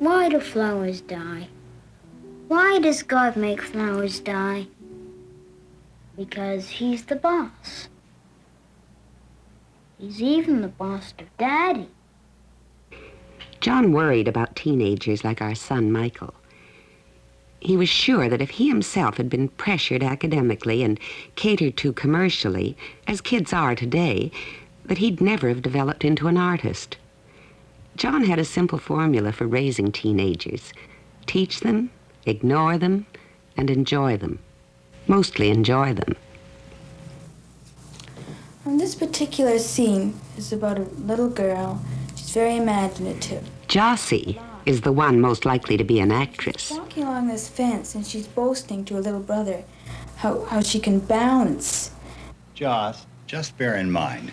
Why do flowers die? Why does God make flowers die? Because he's the boss. He's even the boss of Daddy. John worried about teenagers like our son, Michael. He was sure that if he himself had been pressured academically and catered to commercially, as kids are today, that he'd never have developed into an artist. John had a simple formula for raising teenagers. Teach them, ignore them, and enjoy them. Mostly enjoy them. And this particular scene is about a little girl. She's very imaginative. Jossie is the one most likely to be an actress. She's walking along this fence and she's boasting to her little brother how she can bounce. Joss, just bear in mind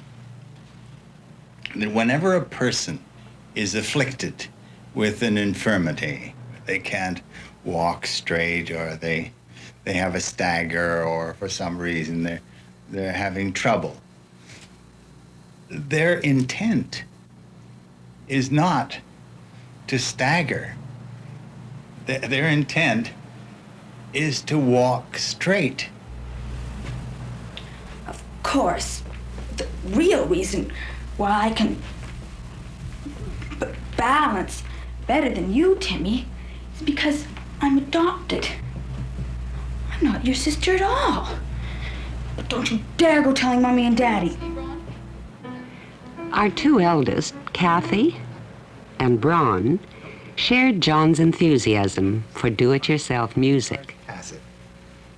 that whenever a person is afflicted with an infirmity, they can't walk straight, or they have a stagger, or for some reason they're having trouble, their intent is not to stagger. Their intent is to walk straight. Of course, the real reason why I can balance better than you, Timmy, is because I'm adopted. I'm not your sister at all. But don't you dare go telling Mommy and Daddy. Our two eldest, Kathy and Braun, shared John's enthusiasm for do-it-yourself music.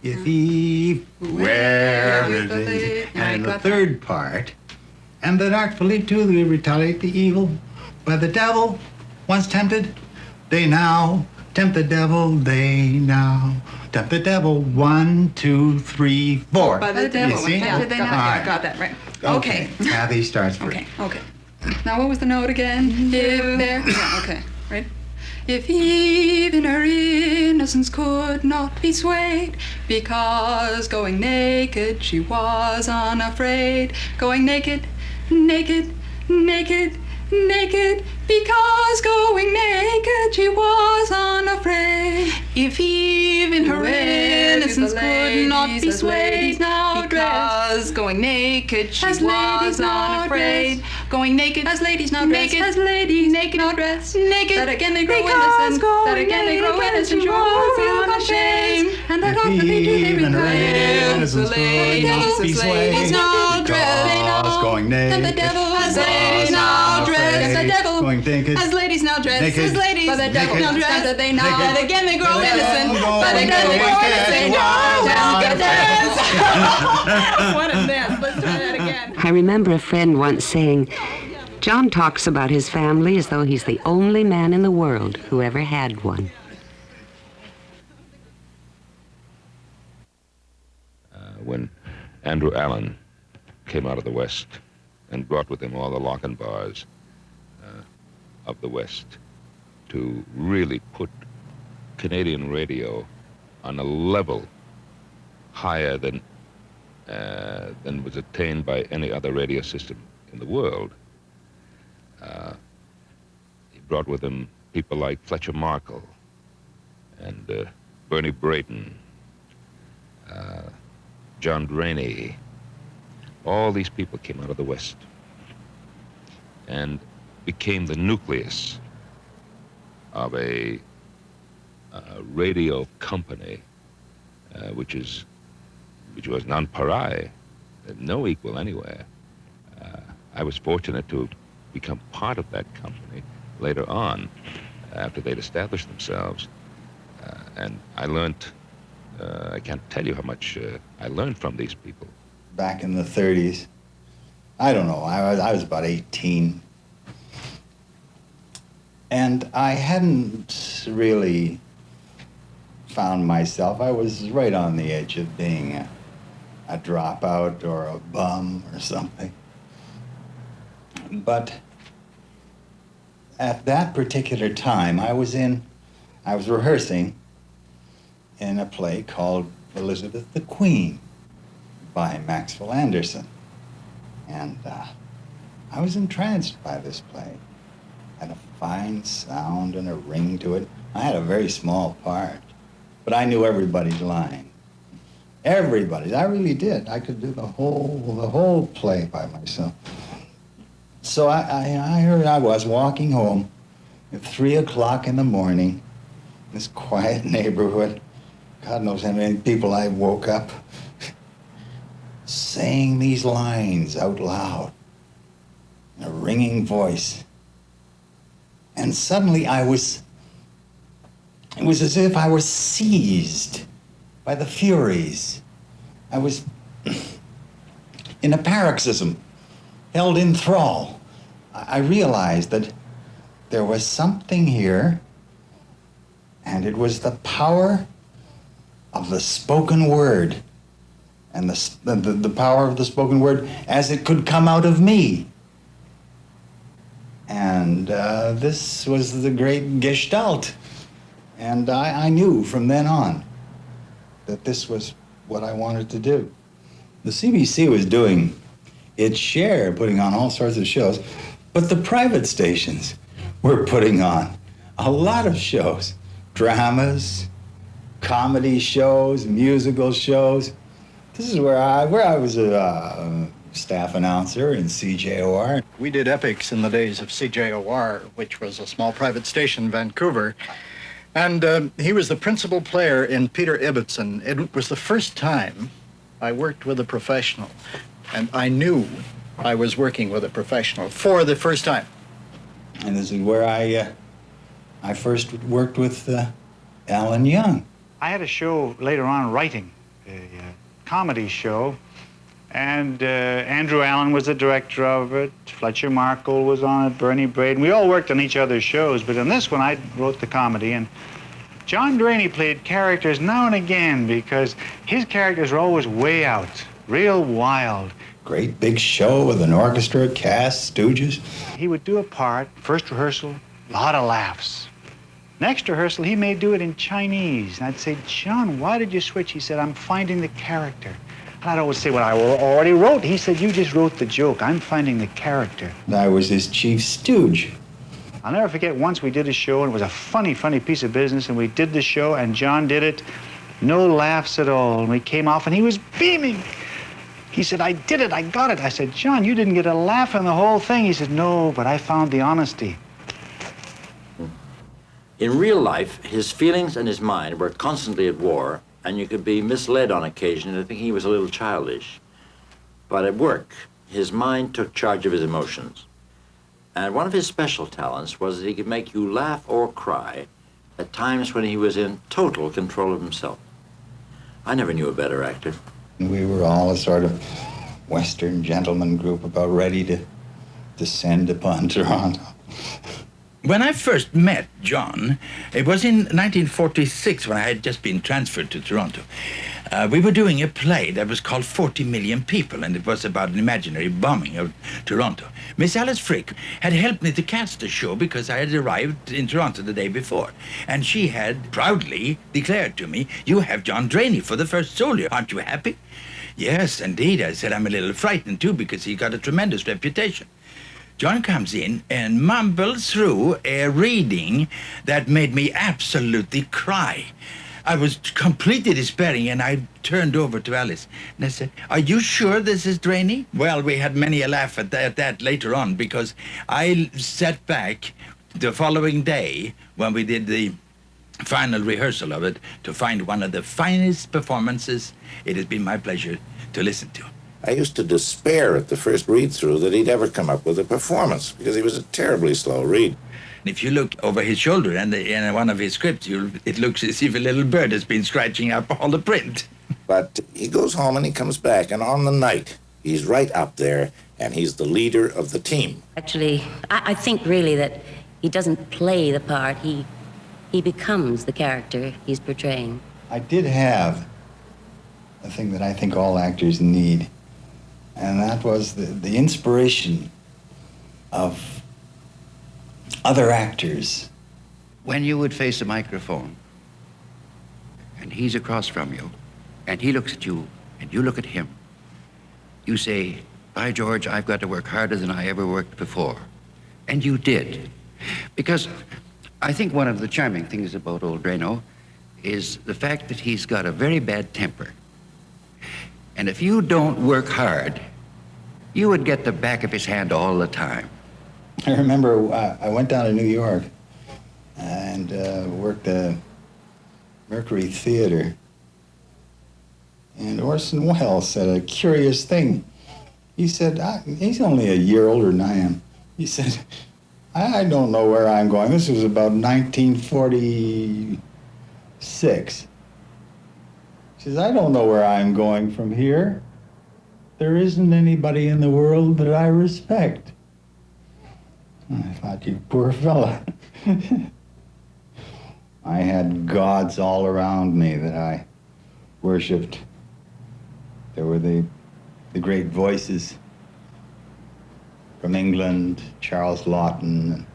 If Eve were and the third part, and that artfully too they retaliate the evil by the devil once tempted, they now tempt the devil, they now tempt the devil. 1, 2, 3, 4. By the devil, you see? tempted they now. Right. Got that right. Okay. Kathy starts first. Okay. Now what was the note again? If there. Yeah, okay. Right. If Eve in her innocence could not be swayed, because going naked she was unafraid. Going naked, naked, naked, naked, because going naked she was unafraid. If Eve in her innocence could not be swayed, because going naked she was unafraid. Going naked as ladies now dress, as ladies naked now dress, naked. That again they grow innocent, that again they grow innocent, sure feel unashamed, and that oftenly do they regret. The ladies now dress, because going naked, and the devil as ladies now dress, the devil going naked, as ladies now dress, naked, as ladies now dress, that they now, naked, that again they grow innocent, but again they grow innocent, what a mess. Let's try that again. I remember a friend once saying, John talks about his family as though he's the only man in the world who ever had one. When Andrew Allen came out of the West and brought with him all the Lochinvars of the West to really put Canadian radio on a level higher than was attained by any other radio system in the world. He brought with him people like Fletcher Markle and Bernie Brayton, John Drainie. All these people came out of the West and became the nucleus of a radio company which was non-pari, no equal anywhere. I was fortunate to become part of that company later on, after they'd established themselves. And I learned, I can't tell you how much I learned from these people. Back in the 30s, I don't know, I was about 18. And I hadn't really found myself. I was right on the edge of being a dropout or a bum or something. But at that particular time, I was rehearsing in a play called Elizabeth the Queen by Maxwell Anderson. And I was entranced by this play. Had a fine sound and a ring to it. I had a very small part, but I knew everybody's line. Everybody's. I really did. I could do the whole play by myself. So I heard I was walking home at 3 o'clock in the morning, this quiet neighborhood. God knows how many people I woke up saying these lines out loud in a ringing voice. And suddenly it was as if I was seized by the Furies. I was in a paroxysm, held in thrall. I realized that there was something here, and it was the power of the spoken word, and the power of the spoken word as it could come out of me. And this was the great Gestalt. And I knew from then on that this was what I wanted to do. The CBC was doing its share, putting on all sorts of shows, but the private stations were putting on a lot of shows, dramas, comedy shows, musical shows. This is where I was a staff announcer in CJOR. We did epics in the days of CJOR, which was a small private station in Vancouver. And he was the principal player in Peter Ibbotson. It was the first time I worked with a professional. And I knew I was working with a professional for the first time. And this is where I first worked with Alan Young. I had a show later on writing, a comedy show, and Andrew Allen was the director of it. Fletcher Markle was on it, Bernie Braden. We all worked on each other's shows, but in this one I wrote the comedy, and John Drainie played characters now and again because his characters were always way out, real wild. Great big show with an orchestra, cast, stooges. He would do a part, first rehearsal, a lot of laughs. Next rehearsal, he may do it in Chinese. And I'd say, John, why did you switch? He said, I'm finding the character. And I'd always say, well, I already wrote. He said, you just wrote the joke. I'm finding the character. I was his chief stooge. I'll never forget once we did a show, and it was a funny, funny piece of business, and we did the show, and John did it. No laughs at all. And we came off, and he was beaming. He said, I did it, I got it. I said, John, you didn't get a laugh in the whole thing. He said, no, but I found the honesty. In real life, his feelings and his mind were constantly at war, and you could be misled on occasion into thinking he was a little childish. But at work, his mind took charge of his emotions. And one of his special talents was that he could make you laugh or cry at times when he was in total control of himself. I never knew a better actor. We were all a sort of Western gentleman group about ready to descend upon Toronto. When I first met John, it was in 1946 when I had just been transferred to Toronto. We were doing a play that was called 40 Million People, and it was about an imaginary bombing of Toronto. Miss Alice Frick had helped me to cast the show because I had arrived in Toronto the day before. And she had proudly declared to me, you have John Drainie for the first solo. Aren't you happy? Yes, indeed. I said, I'm a little frightened too because he got a tremendous reputation. John comes in and mumbles through a reading that made me absolutely cry. I was completely despairing, and I turned over to Alice and I said, are you sure this is Drainie? Well, we had many a laugh at that later on because I sat back the following day when we did the final rehearsal of it to find one of the finest performances it has been my pleasure to listen to. I used to despair at the first read-through that he'd ever come up with a performance because he was a terribly slow read. If you look over his shoulder and in one of his scripts, it looks as if a little bird has been scratching up all the print. But he goes home and he comes back, and on the night, he's right up there, and he's the leader of the team. Actually, I think really that he doesn't play the part. He becomes the character he's portraying. I did have a thing that I think all actors need, and that was the inspiration of other actors. When you would face a microphone, and he's across from you, and he looks at you, and you look at him, you say, by George, I've got to work harder than I ever worked before. And you did. Because I think one of the charming things about old Drainie is the fact that he's got a very bad temper. And if you don't work hard, you would get the back of his hand all the time. I remember I went down to New York and worked the Mercury Theater. And Orson Welles said a curious thing. He said, he's only a year older than I am. He said, I don't know where I'm going. This was about 1946. He says, I don't know where I'm going from here. There isn't anybody in the world that I respect. I thought, you poor fella. I had gods all around me that I worshipped. There were the great voices from England, Charles Laughton,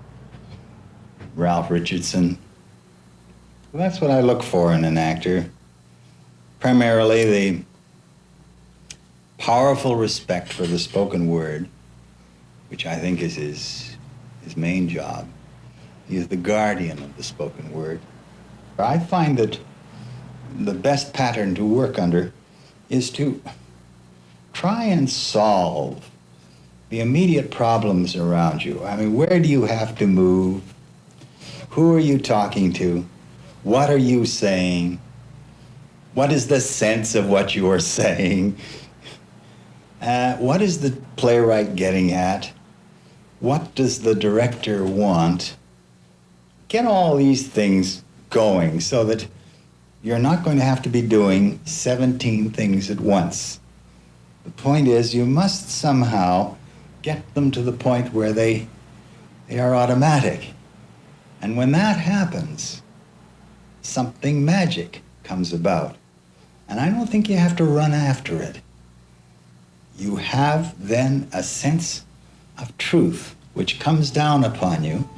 Ralph Richardson. Well, that's what I look for in an actor. Primarily the powerful respect for the spoken word, which I think is his main job. He is the guardian of the spoken word. I find that the best pattern to work under is to try and solve the immediate problems around you. I mean, where do you have to move? Who are you talking to? What are you saying? What is the sense of what you are saying? What is the playwright getting at? What does the director want? Get all these things going so that you're not going to have to be doing 17 things at once. The point is, you must somehow get them to the point where they are automatic. And when that happens, something magic comes about. And I don't think you have to run after it. You have then a sense of truth which comes down upon you.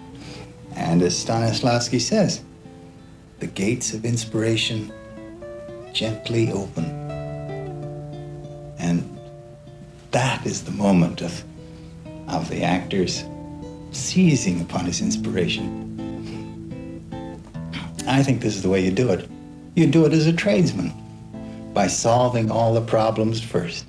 And as Stanislavski says, the gates of inspiration gently open. And that is the moment of the actor's seizing upon his inspiration. I think this is the way you do it. You do it as a tradesman, by solving all the problems first.